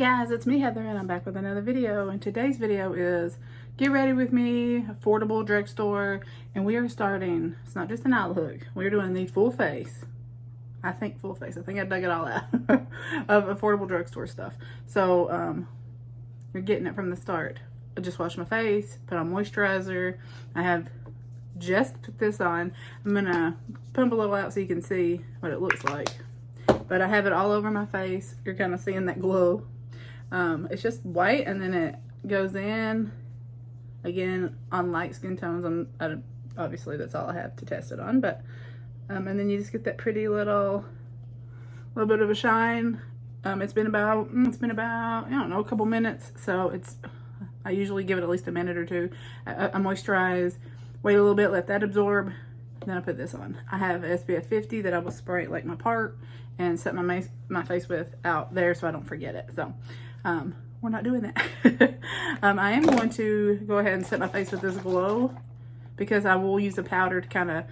guys, it's me Heather and I'm back with another video, and today's video is get ready with me, affordable drugstore, and we are starting, it's not just an eye look, we're doing the full face. I think full face. I think I dug it all out of affordable drugstore stuff. So you're getting it from the start. I just washed my face, put on moisturizer. I have just put this on. I'm gonna pump a little out so you can see what it looks like. But I have it all over my face. You're kind of seeing that glow. It's just white, and then it goes in again on light skin tones. Obviously that's all I have to test it on, but and then you just get that pretty little bit of a shine. It's been about I don't know, a couple minutes, so I usually give it at least a minute or two. I moisturize, wait a little bit, let that absorb, then I put this on. I have SPF 50 that I will spray like my part and set my face with out there so I don't forget it. So we're not doing that. I am going to go ahead and set my face with this Glow, because I will use a powder to kind of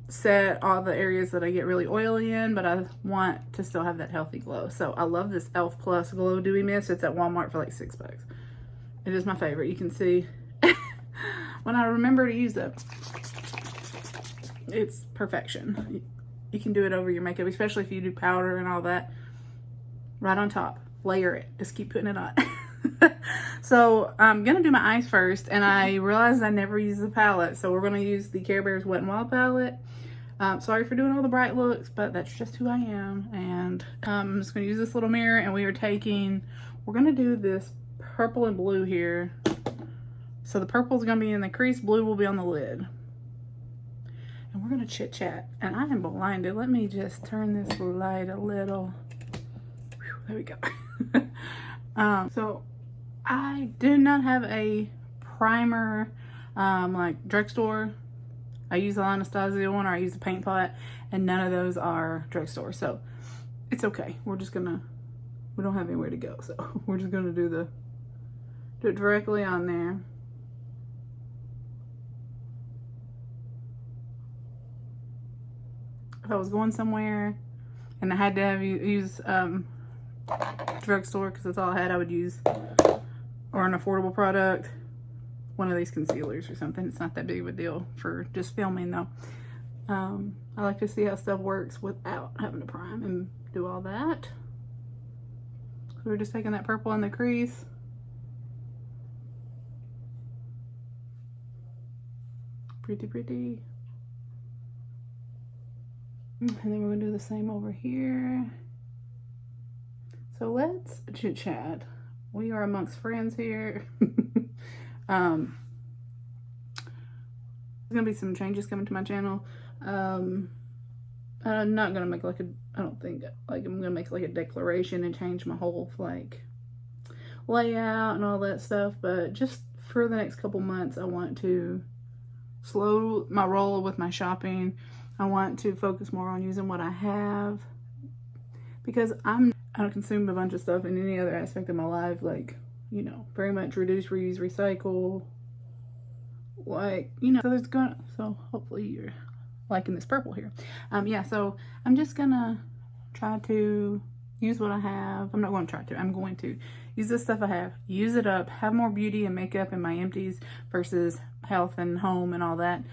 set all the areas that I get really oily in, but I want to still have that healthy glow. So I love this e.l.f. Plus Glow Dewy Mist. It's at Walmart for like $6. It is my favorite. You can see when I remember to use it, it's perfection. You can do it over your makeup, especially if you do powder and all that. Right on top, layer it, just keep putting it on. So I'm gonna do my eyes first, and I realized I never use the palette, so we're gonna use the Carebears Wet n Wild palette. Sorry for doing all the bright looks, but that's just who I am. And I'm just gonna use this little mirror, and we're gonna do this purple and blue here. So the purple is gonna be in the crease, blue will be on the lid. And we're gonna chit chat, and I am blinded. Let me just turn this light a little. Whew, there we go. So I do not have a primer like drugstore. I use the Anastasia one, or I use the paint pot, and none of those are drugstore, so it's okay. We don't have anywhere to go, so we're just gonna do it directly on there. If I was going somewhere and I had to use drugstore, because that's all I had, I would use, or an affordable product, one of these concealers or something. It's not that big of a deal for just filming though. I like to see how stuff works without having to prime and do all that. So we're just taking that purple in the crease. Pretty, pretty. And then we're gonna do the same over here. So let's chit chat. We are amongst friends here. There's gonna be some changes coming to my channel. I'm not gonna make I don't think I'm gonna make like a declaration and change my whole like layout and all that stuff, but just for the next couple months I want to slow my roll with my shopping. I want to focus more on using what I have, because I don't consume a bunch of stuff in any other aspect of my life, like, you know, very much reduce, reuse, recycle, like, you know. So hopefully you're liking this purple here. Yeah, so I'm just gonna try to use what I have. I'm going to use this stuff I have, use it up, have more beauty and makeup in my empties versus health and home and all that.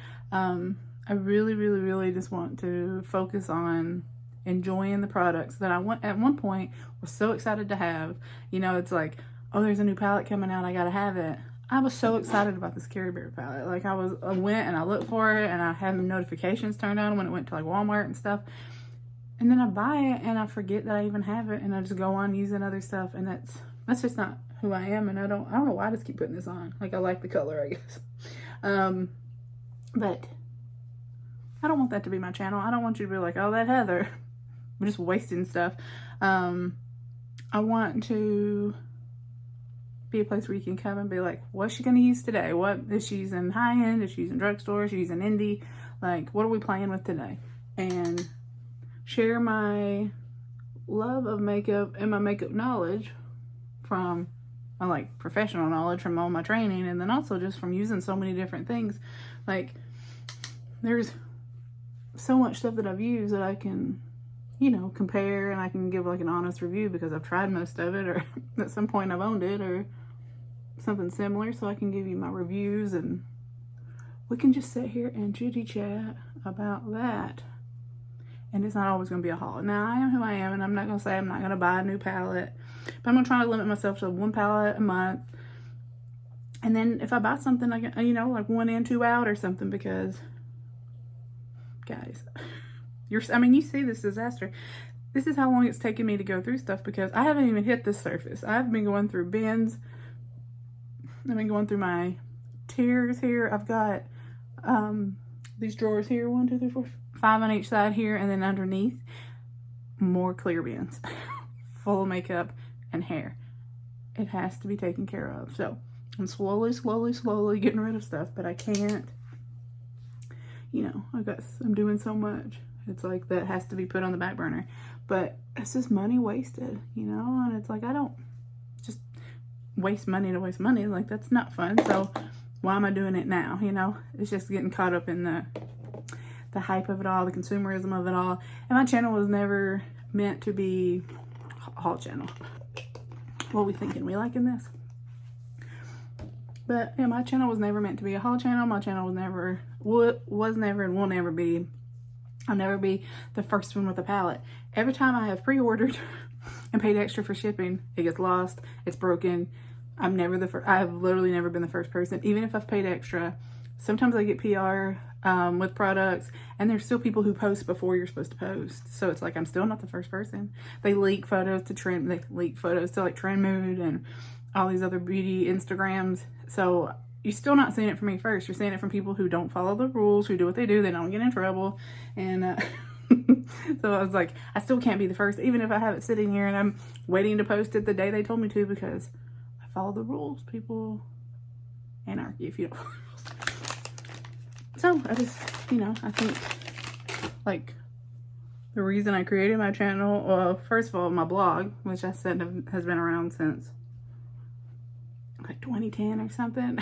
I really, really, really just want to focus on enjoying the products that at one point was so excited to have. You know, it's like, oh, there's a new palette coming out, I gotta have it. I was so excited about this Carebear palette. Like I went and I looked for it, and I had notifications turned on when it went to like Walmart and stuff. And then I buy it and I forget that I even have it, and I just go on using other stuff, and that's just not who I am. And I don't know why I just keep putting this on. Like I like the color, I guess. But I don't want that to be my channel. I don't want you to be like, oh, that Heather, I'm just wasting stuff. I want to be a place where you can come and be like, what's she gonna use today? What is she using high end? Is she using drugstore? Is she using indie? Like, what are we playing with today? And share my love of makeup and my makeup knowledge from my like professional knowledge from all my training, and then also just from using so many different things. Like, there's so much stuff that I've used that I can you know, compare and I can give like an honest review because I've tried most of it, or at some point I've owned it or something similar, so I can give you my reviews and we can just sit here and chitty chat about that. And it's not always going to be a haul. Now, I am who I am, and I'm not going to say I'm not going to buy a new palette, but I'm going to try to limit myself to 1 palette a month. And then if I buy something, I can, you know, like 1 in, 2 out or something, because, guys, I mean, you see this disaster. This is how long it's taken me to go through stuff, because I haven't even hit the surface. I've been going through bins. I've been going through my tiers here. I've got these drawers here, 1, 2, 3, 4, 5 on each side here, and then underneath more clear bins full of makeup and hair. It has to be taken care of. So I'm slowly getting rid of stuff, but I can't, you know, I'm doing so much. It's like that has to be put on the back burner, but it's just money wasted, you know. And it's like, I don't just waste money to waste money. Like, that's not fun. So why am I doing it now? You know, it's just getting caught up in the hype of it all, the consumerism of it all. And my channel was never meant to be a haul channel. What we thinking? We liking this? But yeah, my channel was never meant to be a haul channel. My channel was never and will never be. I'll never be the first one with a palette. Every time I have pre-ordered and paid extra for shipping, it gets lost. It's broken. I'm never the first. I've literally never been the first person, even if I've paid extra. Sometimes I get PR with products, and there's still people who post before you're supposed to post. So it's like, I'm still not the first person. They leak photos to Trend. They leak photos to like Trend Mood and all these other beauty Instagrams. So you're still not seeing it from me first. You're seeing it from people who don't follow the rules, who do what they do. They don't get in trouble. And so I was like, I still can't be the first, even if I have it sitting here and I'm waiting to post it the day they told me to, because I follow the rules. People, anarchy if you don't. So I just, you know, I think like the reason I created my channel, well, first of all, my blog, which I said has been around since like 2010 or something,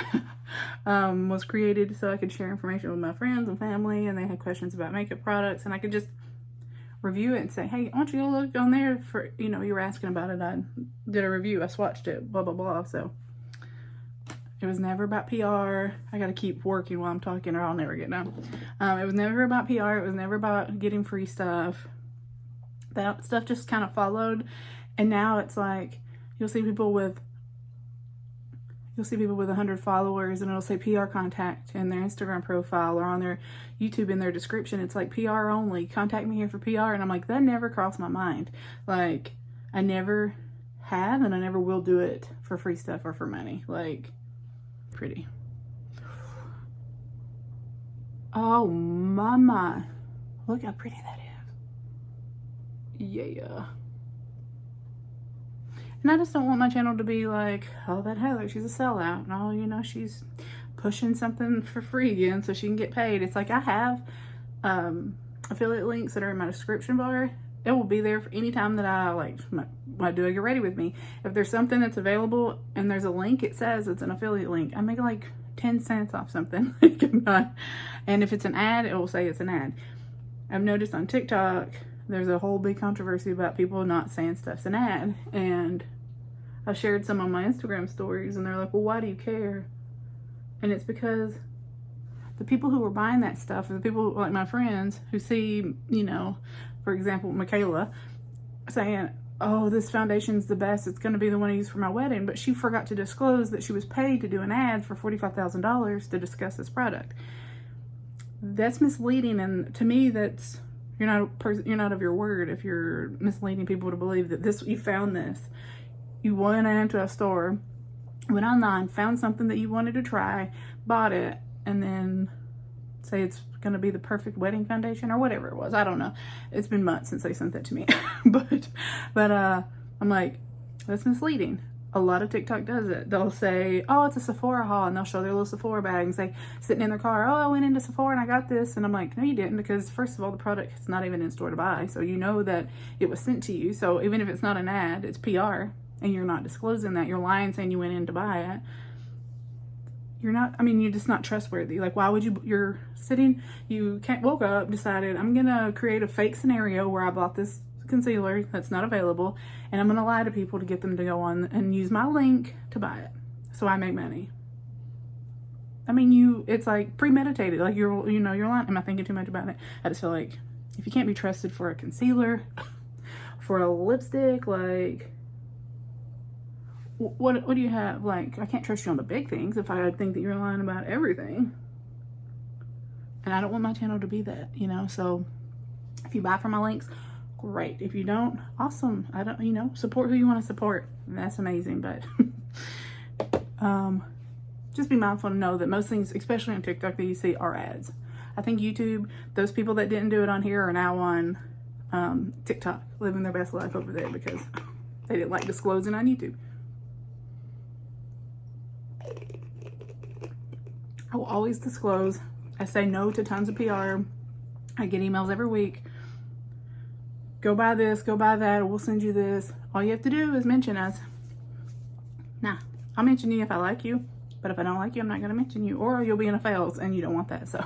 was created so I could share information with my friends and family, and they had questions about makeup products, and I could just review it and say, hey, why don't you go look on there for, you know, you were asking about it, I did a review, I swatched it, blah, blah, blah. So it was never about PR. I gotta keep working while I'm talking or I'll never get done. It was never about PR. It was never about getting free stuff. That stuff just kind of followed. And now it's like, you'll see people with 100 followers and it'll say PR contact in their Instagram profile or on their YouTube in their description. It's like PR only. Contact me here for PR. And I'm like, that never crossed my mind. Like, I never have and I never will do it for free stuff or for money. Like, pretty. Oh my. Look how pretty that is. Yeah. And I just don't want my channel to be like, oh, that Heather, she's a sellout. And oh, you know, she's pushing something for free again so she can get paid. It's like, I have affiliate links that are in my description bar. It will be there for any time that I like when I do a Get Ready With Me. If there's something that's available and there's a link, it says it's an affiliate link. I make like 10 cents off something. And if it's an ad, it will say it's an ad. I've noticed on TikTok, there's a whole big controversy about people not saying stuff's an ad. And I shared some on my Instagram stories and they're like, well, why do you care? And it's because the people who were buying that stuff are the people like my friends who see, you know, for example, Michaela saying, oh, this foundation's the best. It's going to be the one I use for my wedding. But she forgot to disclose that she was paid to do an ad for $45,000 to discuss this product. That's misleading. And to me, that's, you're not of your word if you're misleading people to believe that you found this. You went into a store, went online, found something that you wanted to try, bought it, and then say it's going to be the perfect wedding foundation or whatever it was. I don't know. It's been months since they sent that to me. but I'm like, that's misleading. A lot of TikTok does it. They'll say, oh, it's a Sephora haul, and they'll show their little Sephora bag and say, sitting in their car, oh, I went into Sephora and I got this. And I'm like, no, you didn't, because first of all, the product is not even in store to buy. So you know that it was sent to you. So even if it's not an ad, it's PR, and you're not disclosing that. You're lying saying you went in to buy it. You're not, I mean, you're just not trustworthy. Like, why would you, woke up, decided I'm going to create a fake scenario where I bought this concealer that's not available, and I'm going to lie to people to get them to go on and use my link to buy it, so I make money. I mean, it's like premeditated. Like, you're lying. Am I thinking too much about it? I just feel like if you can't be trusted for a concealer, for a lipstick, like, what do you have? Like, I can't trust you on the big things if I think that you're lying about everything. And I don't want my channel to be that, you know? So if you buy from my links, great. If you don't, awesome. I don't, you know, support who you want to support. That's amazing. But just be mindful to know that most things, especially on TikTok, that you see are ads. I think YouTube, those people that didn't do it on here are now on TikTok, living their best life over there because they didn't like disclosing on YouTube. I will always disclose. I say no to tons of PR. I get emails every week. Go buy this, go buy that, or we'll send you this. All you have to do is mention us. Nah, I'll mention you if I like you, but if I don't like you, I'm not going to mention you, or you'll be in a fails, and you don't want that, so.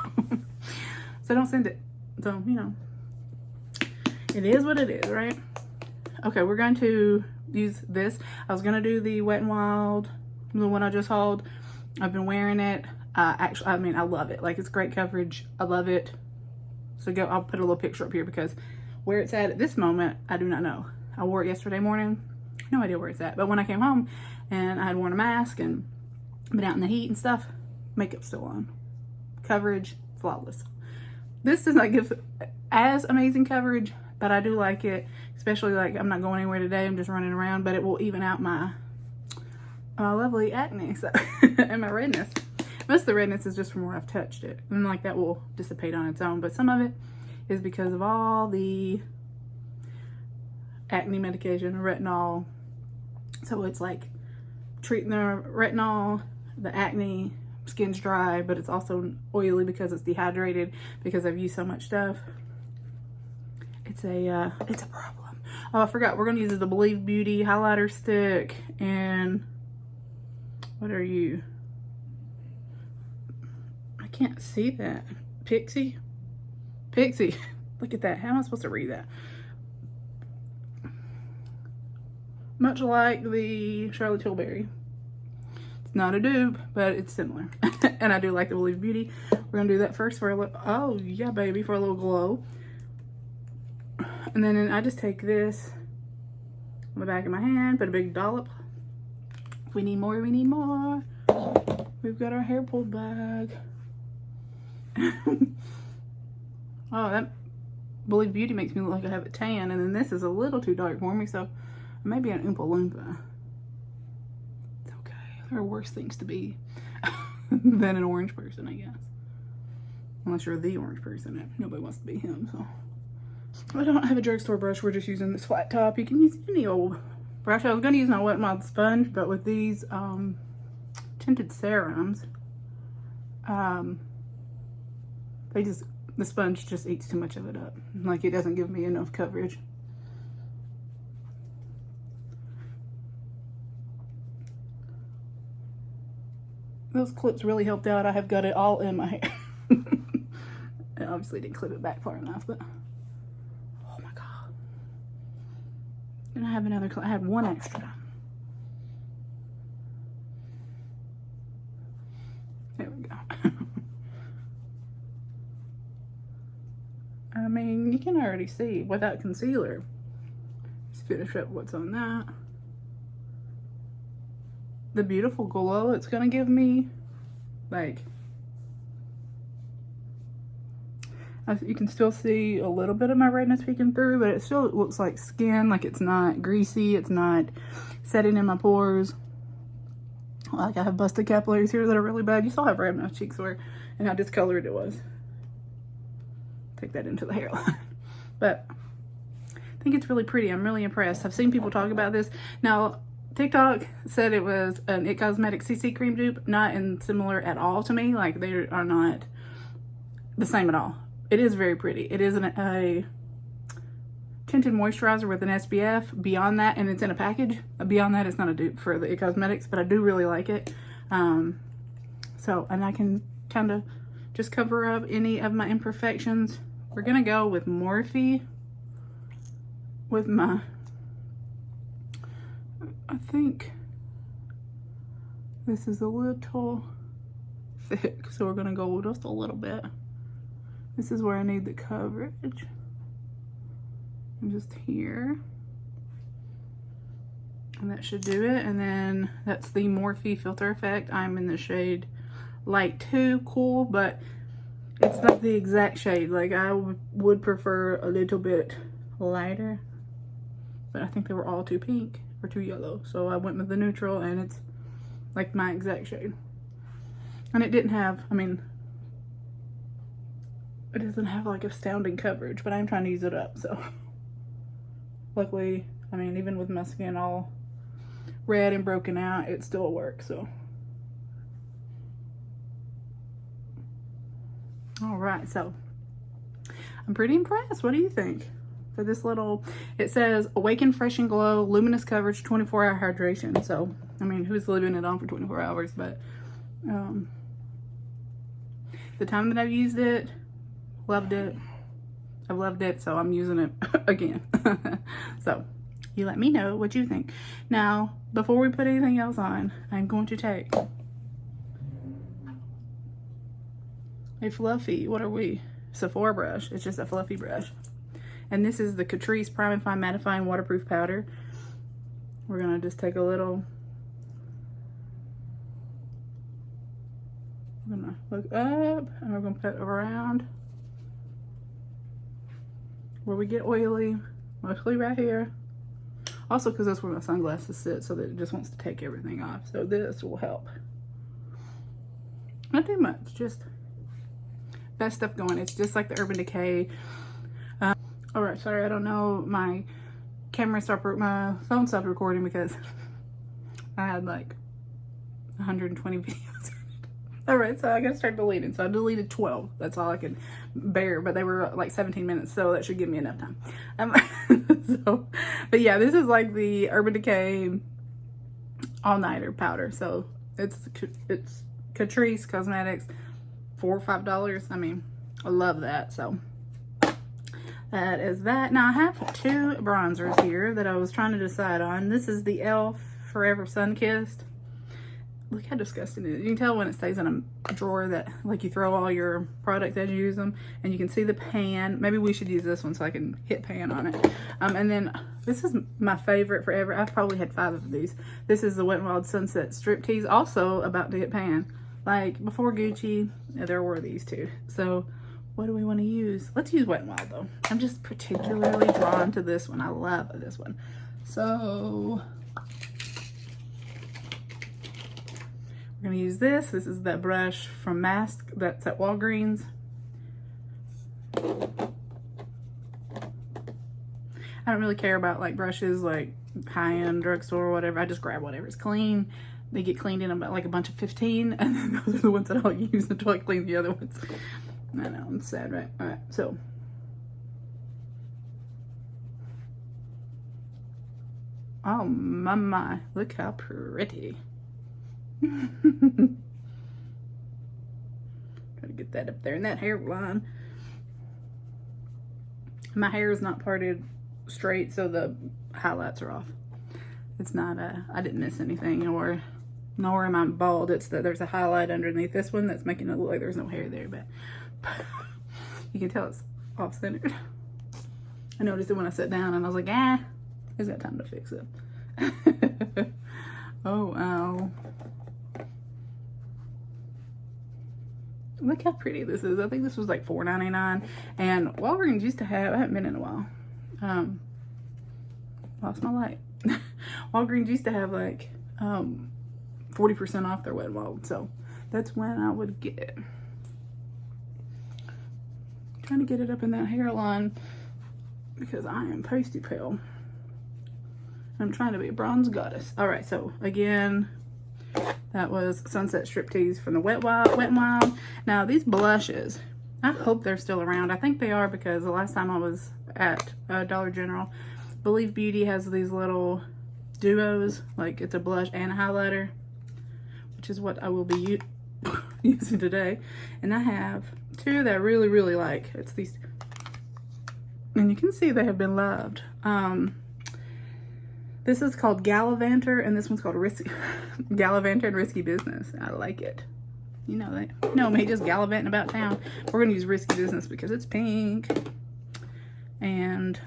So don't send it. So, you know, it is what it is, right? Okay, we're going to use this. I was going to do the Wet n Wild, the one I just hauled. I've been wearing it. Actually, I mean, I love it. Like, it's great coverage. I love it. So I'll put a little picture up here because where it's at this moment, I do not know. I wore it yesterday morning. No idea where it's at. But when I came home and I had worn a mask and been out in the heat and stuff, makeup's still on. Coverage, flawless. This does not give as amazing coverage, but I do like it. Especially, like, I'm not going anywhere today. I'm just running around, but it will even out my lovely acne and my redness. Most of the redness is just from where I've touched it. And like that will dissipate on its own. But some of it is because of all the acne medication, retinol. So it's like treating the retinol, the acne, skin's dry, but it's also oily because it's dehydrated because I've used so much stuff. It's a problem. Oh, I forgot. We're going to use the Believe Beauty highlighter stick. And what are you? Can't see that. Pixie. Look at that. How am I supposed to read that? Much like the Charlotte Tilbury. It's not a dupe, but it's similar. And I do like the Believe Beauty. We're gonna do that first for a little. Oh yeah, baby, for a little glow. And then I just take this on the back of my hand, put a big dollop. If we need more, we need more. We've got our hair pulled back. Oh, that Believe Beauty makes me look like I have a tan, and then this is a little too dark for me, so maybe an Oompa Loompa. It's okay. There are worse things to be than an orange person, I guess. Unless you're the orange person. Nobody wants to be him, so. I don't have a drugstore brush. We're just using this flat top. You can use any old brush. I was going to use my Wet n Wild sponge, but with these tinted serums, the sponge just eats too much of it up. Like, it doesn't give me enough coverage. Those clips really helped out. I have got it all in my hair. I obviously didn't clip it back far enough, but oh my god. And I have another clip. I had one extra. There we go. I mean, you can already see without concealer. Let's finish up what's on that. The beautiful glow it's gonna give me, like, you can still see a little bit of my redness peeking through, but it still looks like skin, like it's not greasy, it's not setting in my pores. Like, I have busted capillaries here that are really bad. You saw how red my cheeks were and how discolored it was. Take that into the hairline. But I think it's really pretty. I'm really impressed. I've seen people talk about this. Now, TikTok said it was an It Cosmetics CC cream dupe. Not similar at all to me. Like, they are not the same at all. It is very pretty. It is a tinted moisturizer with an SPF. Beyond that, and it's in a package. Beyond that, it's not a dupe for the It Cosmetics, but I do really like it. So, and I can kind of just cover up any of my imperfections. We're gonna go with Morphe, with my, I think this is a little thick, so we're gonna go just a little bit. This is where I need the coverage. And just here. And that should do it. And then that's the Morphe Filter Effect. I'm in the shade Light 2, cool, but it's not the exact shade. Like, I would prefer a little bit lighter, but I think they were all too pink or too yellow. So I went with the neutral, and it's like my exact shade. And it didn't have, I mean, it doesn't have like astounding coverage, but I'm trying to use it up, so. Luckily, I mean, even with my skin all red and broken out, it still works, so. All right, so I'm pretty impressed. What do you think for this little, it says awaken, fresh and glow, luminous coverage, 24-hour hydration. So, I mean, who's leaving it on for 24 hours, but the time that I've used it, loved it. I've loved it, so I'm using it again. So, you let me know what you think. Now, before we put anything else on, I'm going to take a fluffy, what are we? Sephora brush. It's just a fluffy brush. And this is the Catrice Prime and Fine Mattifying Waterproof Powder. We're gonna just take a little, we're gonna look up and we're gonna put it around where we get oily, mostly right here. Also, because that's where my sunglasses sit, so that it just wants to take everything off. So this will help. Not too much, just best stuff going. It's just like the Urban Decay. All right, sorry, I don't know. My camera stopped, my phone stopped recording because I had like 120 videos. All right, so I gotta start deleting. So I deleted 12. That's all I could bear, but they were like 17 minutes, so that should give me enough time. So, but yeah, this is like the Urban Decay all-nighter powder. So it's Catrice Cosmetics, $4 or $5. I mean, I love that. So that is that. Now I have two bronzers here that I was trying to decide on. This is the e.l.f. Forever Sun Kissed. Look how disgusting it is. You can tell when it stays in a drawer that, like, you throw all your products as you use them, and you can see the pan. Maybe we should use this one so I can hit pan on it. And then this is my favorite forever. I've probably had 5 of these. This is the Wet n Wild Sunset Striptease, also about to hit pan. Like, before Gucci, there were these two. So what do we want to use? Let's use Wet n Wild, though. I'm just particularly drawn to this one. I love this one. So we're going to use this. This is that brush from Mask that's at Walgreens. I don't really care about like brushes like high-end drugstore or whatever. I just grab whatever's clean. They get cleaned in about like a bunch of 15, and then those are the ones that I'll use until I clean the other ones. I know, it's sad, right? All right, so oh my, look how pretty. Gotta get that up there in that hairline. My hair is not parted straight, so the highlights are off. It's not I didn't miss anything, nor am I bald. It's that there's a highlight underneath this one that's making it look like there's no hair there, but you can tell it's off-centered. I noticed it when I sat down and I was like, it's got time to fix it. Oh, wow. Look how pretty this is. I think this was like $4.99, and Walgreens used to have, I haven't been in a while. Lost my light. Walgreens used to have like 40% off their Wet n Wild, so that's when I would get it. Trying to get it up in that hairline because I am pasty pale. I'm trying to be a bronze goddess. All right, so again, that was Sunset Striptease from the Wet n Wild. Now these blushes, I hope they're still around. I think they are because the last time I was at Dollar General, Believe Beauty has these little duos, like it's a blush and a highlighter, which is what I will be using today. And I have two that I really, really like. It's these And you can see they have been loved. This is called Gallivanter, and this one's called Gallivanter and Risky Business. I like it. You know that. You know me, just gallivanting about town. We're going to use Risky Business because it's pink. And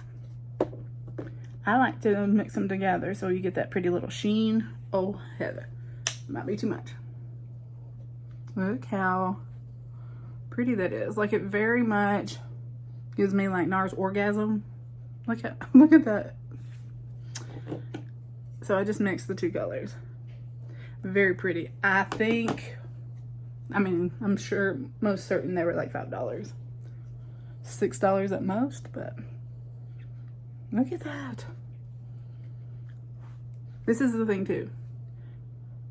I like to mix them together so you get that pretty little sheen. Oh, Heather. Might be too much. Look how pretty that is. Like, it very much gives me like NARS orgasm. Look at that. So I just mixed the two colors. Very pretty. I mean, I'm sure, most certain they were like $5. $6 at most, but look at that. This is the thing too.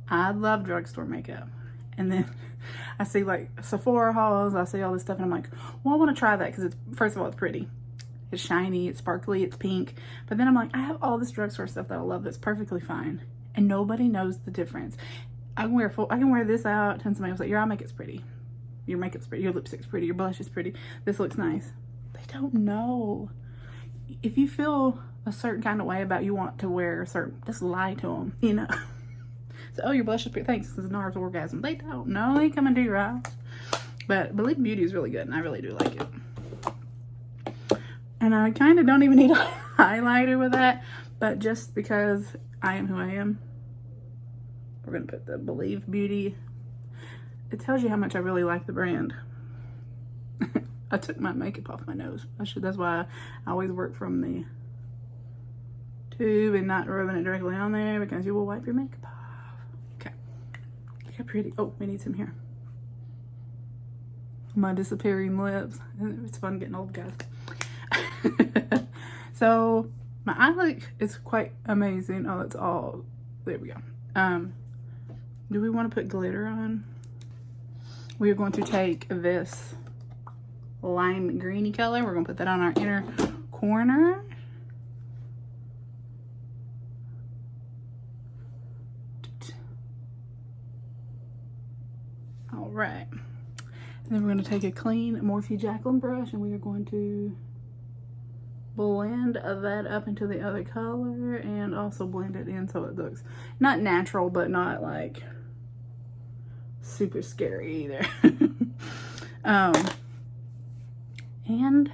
I love drugstore makeup. And then I see like Sephora hauls, I see all this stuff, and I'm like, well, I want to try that because it's, first of all, it's pretty. It's shiny, it's sparkly, it's pink. But then I'm like, I have all this drugstore stuff that I love that's perfectly fine. And nobody knows the difference. I can wear this out and somebody was like, your eye makeup's pretty. Your makeup's pretty, your lipstick's pretty, your blush is pretty. This looks nice. They don't know. If you feel a certain kind of way about you want to wear a certain, just lie to them, you know. So, oh, your blush is pretty. Thanks, this is NARS orgasm. They don't know. They come and do your eyes. But Believe Beauty is really good, and I really do like it. And I kind of don't even need a highlighter with that, but just because I am who I am, we're going to put the Believe Beauty. It tells you how much I really like the brand. I took my makeup off my nose. That's why I always work from the tube and not rubbing it directly on there, because you will wipe your makeup off. Okay. Look how pretty. Oh, we need some here. My disappearing lips. It's fun getting old, guys. So my eye look is quite amazing. Oh, that's all. There we go. Do we want to put glitter on? We are going to take this lime greeny color. We're going to put that on our inner corner. All right. And then we're going to take a clean Morphe Jacqueline brush, and we are going to blend that up into the other color and also blend it in so it looks not natural, but not like super scary either. And I'm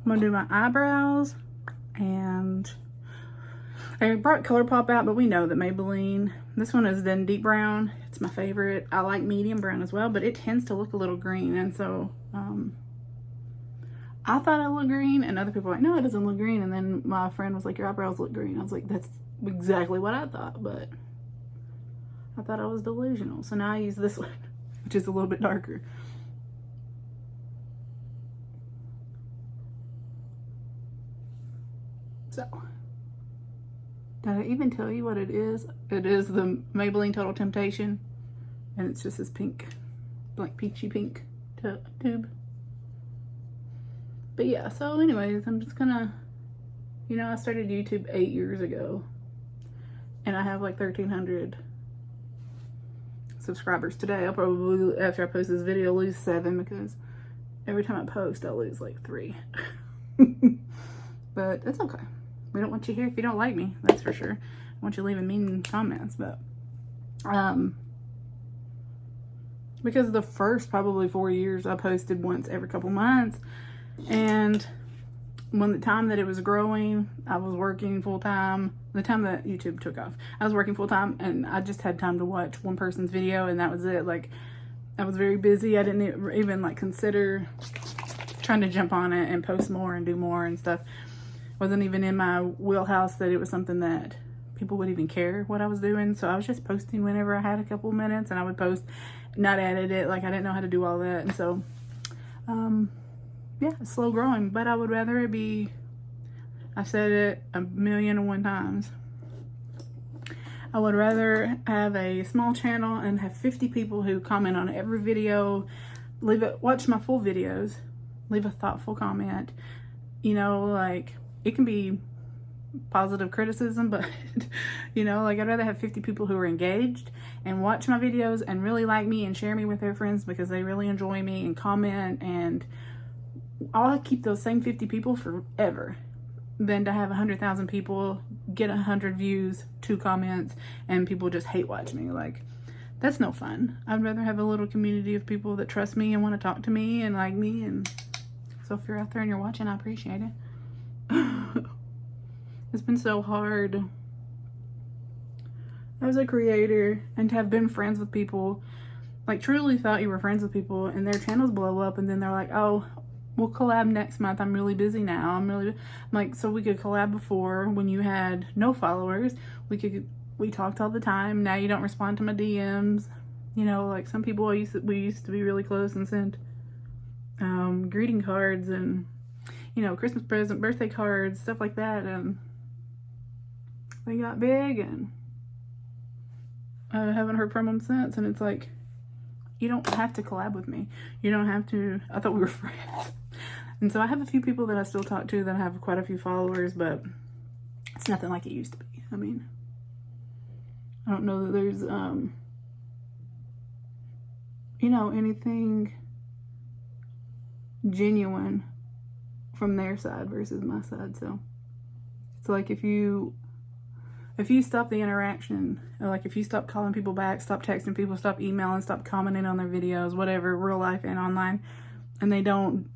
gonna do my eyebrows, and I brought ColourPop out, but we know that Maybelline, this one is done deep brown. It's my favorite. I like medium brown as well, but it tends to look a little green, and so I thought I looked green, and other people were like, no, it doesn't look green. And then my friend was like, your eyebrows look green. I was like, that's exactly what I thought, but I thought I was delusional. So now I use this one, which is a little bit darker. So, did I even tell you what it is? It is the Maybelline Total Temptation, and it's just this pink, like peachy pink tube. But yeah, so anyways, I'm just gonna, you know, I started YouTube 8 years ago, and I have like 1,300 subscribers today. I'll probably, after I post this video, lose 7, because every time I post, I lose like 3. But it's okay. We don't want you here if you don't like me, that's for sure. I want you leaving mean comments, but because the first probably 4 years I posted once every couple months. And when the time that it was growing, I was working full-time. The time that YouTube took off, I was working full-time, and I just had time to watch one person's video, and that was it. Like, I was very busy. I didn't even like consider trying to jump on it and post more and do more and stuff. Wasn't even in my wheelhouse that it was something that people would even care what I was doing. So I was just posting whenever I had a couple minutes, and I would post, not edit it. Like, I didn't know how to do all that. And so yeah, it's slow growing, but I would rather it be, I've said it 1,000,001 times, I would rather have a small channel and have 50 people who comment on every video, watch my full videos, leave a thoughtful comment, you know, like, it can be positive criticism, but you know, like, I'd rather have 50 people who are engaged and watch my videos and really like me and share me with their friends because they really enjoy me and comment and I'll keep those same 50 people forever than to have 100,000 people get 100 views, 2 comments, and people just hate watch me. Like, that's no fun. I'd rather have a little community of people that trust me and want to talk to me and like me. And so if you're out there and you're watching, I appreciate it. It's been so hard as a creator, and to have been friends with people, like truly thought you were friends with people, and their channels blow up and then they're like, oh, we'll collab next month. I'm really busy now. I'm like, so we could collab before when you had no followers. We talked all the time. Now you don't respond to my DMs. You know, like some people we used to be really close and send greeting cards and, you know, Christmas present, birthday cards, stuff like that. And they got big and I haven't heard from them since. And it's like, you don't have to collab with me. You don't have to. I thought we were friends. And so I have a few people that I still talk to that have quite a few followers, but it's nothing like it used to be. I mean, I don't know that there's, you know, anything genuine from their side versus my side. So it's like if you stop the interaction, like if you stop calling people back, stop texting people, stop emailing, stop commenting on their videos, whatever, real life and online, and they don't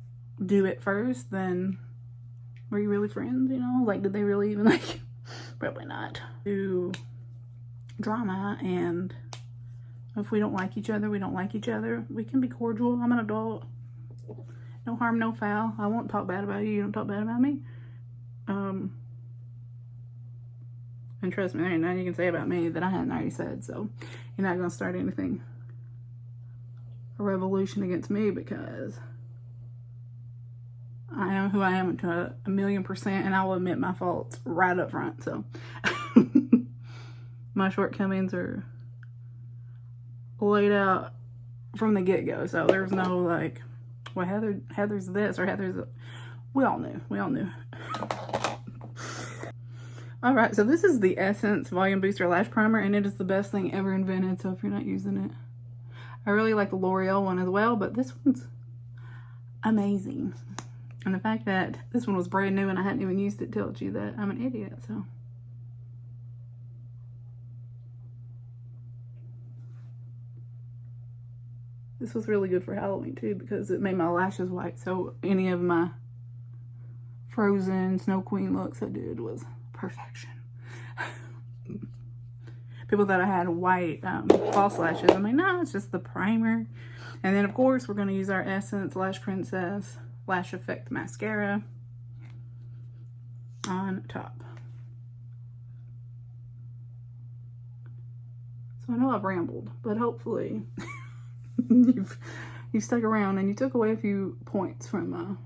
do it first, then were you really friends? You know, like, did they really even like you? Probably not. Do drama, and if we don't like each other, we don't like each other. We can be cordial. I'm an adult. No harm, no foul. I won't talk bad about you. You don't talk bad about me. And trust me, there ain't nothing you can say about me that I hadn't already said, so you're not gonna start anything, a revolution against me, because I am who I am to 1,000,000%, and I will admit my faults right up front. So my shortcomings are laid out from the get-go. So there's no like, well, Heather's this or Heather's. We all knew. All right, so this is the Essence Volume Booster Lash Primer, and it is the best thing ever invented. So if you're not using it, I really like the L'Oreal one as well, but this one's amazing. And the fact that this one was brand new and I hadn't even used it tells you that I'm an idiot. So this was really good for Halloween too, because it made my lashes white. So any of my Frozen Snow Queen looks I did was perfection. People that I had white false lashes, I'm like, no, it's just the primer. And then of course we're going to use our Essence Lash Princess Lash Effect Mascara on top. So I know I've rambled, but hopefully you've stuck around and you took away a few points from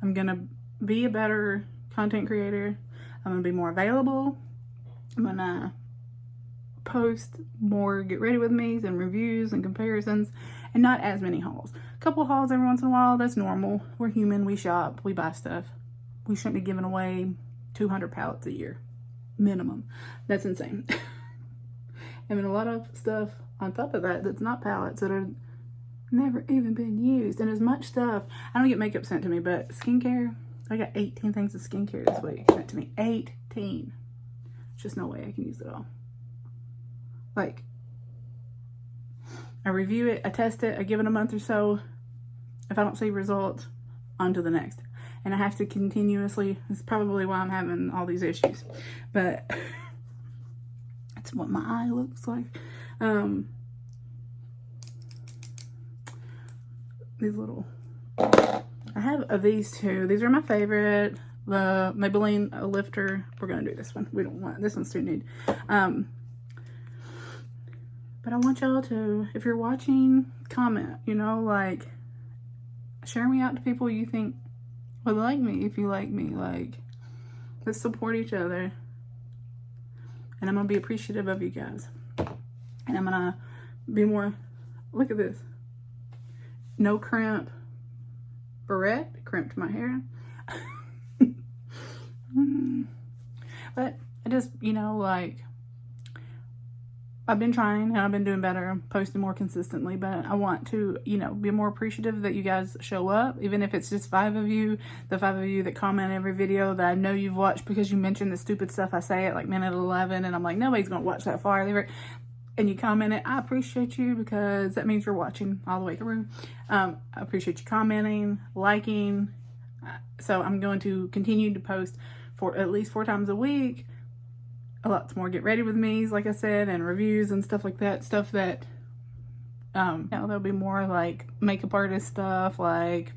I'm gonna be a better content creator. I'm gonna be more available. I'm gonna post more get ready with me's and reviews and comparisons, and not as many hauls. A couple hauls every once in a while, that's normal. We're human, we shop, we buy stuff. We shouldn't be giving away 200 palettes a year minimum. That's insane. I mean, a lot of stuff on top of that that's not palettes that are never even been used. And as much stuff, I don't get makeup sent to me, but skincare, I got 18 things of skincare this week sent to me. 18. There's just no way I can use it all. Like, I review it, I test it, I give it a month or so. If I don't see results, on to the next. And I have to continuously, it's probably why I'm having all these issues. But that's what my eye looks like. These little, I have these two. These are my favorite. The Maybelline Lifter. We're gonna do this one. We don't want, this one's too nude. But I want y'all to, if you're watching, comment, you know, like, share me out to people you think would like me, if you like me. Like, let's support each other. And I'm gonna be appreciative of you guys. And I'm gonna be more, look at this. No crimp barrette, crimped my hair. But I just, you know, like I've been trying and I've been doing better, posting more consistently, but I want to, you know, be more appreciative that you guys show up, even if it's just 5 of you, the 5 of you that comment every video that I know you've watched because you mentioned the stupid stuff I say at like minute 11 and I'm like, nobody's gonna watch that far, and you comment it. I appreciate you because that means you're watching all the way through. I appreciate you commenting, liking. So I'm going to continue to post for at least 4 times a week. A lot more get ready with me's, like I said, and reviews and stuff like that. Stuff that, you know, there'll be more like makeup artist stuff, like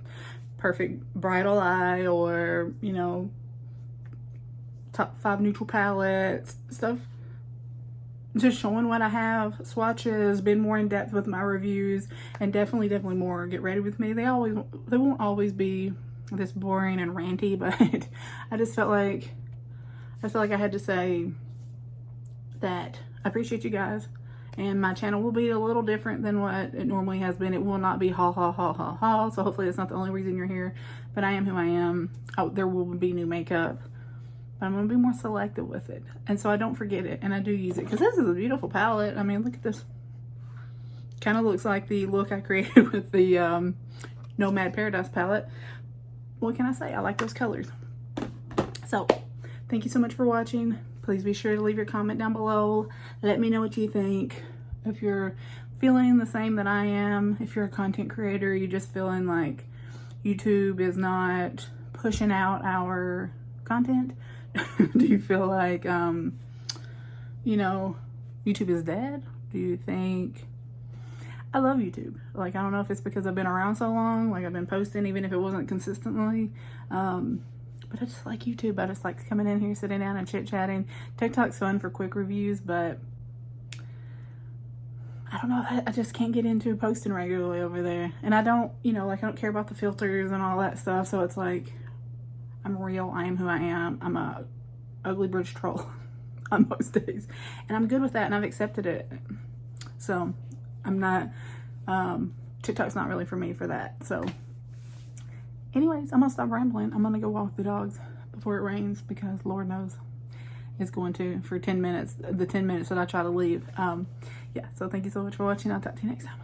perfect bridal eye, or, you know, top 5 neutral palettes, stuff. Just showing what I have, swatches, been more in depth with my reviews, and definitely more get ready with me. They won't always be this boring and ranty, but I just felt like I had to say that I appreciate you guys, and my channel will be a little different than what it normally has been. It will not be ha ha ha ha ha, so hopefully that's not the only reason you're here, but I am who I am. Oh, there will be new makeup, but I'm going to be more selective with it, and so I don't forget it, and I do use it, because this is a beautiful palette. I mean, look at this. Kind of looks like the look I created with the Nomad Paradise palette. What can I say? I like those colors. So, thank you so much for watching. Please be sure to leave your comment down below. Let me know what you think. If you're feeling the same that I am, if you're a content creator, you're just feeling like YouTube is not pushing out our content. Do you feel like, you know, YouTube is dead? Do you think... I love YouTube. Like, I don't know if it's because I've been around so long, like I've been posting even if it wasn't consistently. But I just like YouTube. I just like coming in here, sitting down and chit-chatting. TikTok's fun for quick reviews, but I don't know. I just can't get into posting regularly over there. And I don't, you know, like I don't care about the filters and all that stuff. So it's like, I'm real. I am who I am. I'm a ugly British troll on most days. And I'm good with that, and I've accepted it. So I'm not, TikTok's not really for me for that. So anyways, I'm gonna stop rambling. I'm gonna go walk the dogs before it rains, because Lord knows it's going to for 10 minutes, the 10 minutes that I try to leave. Yeah, so thank you so much for watching. I'll talk to you next time.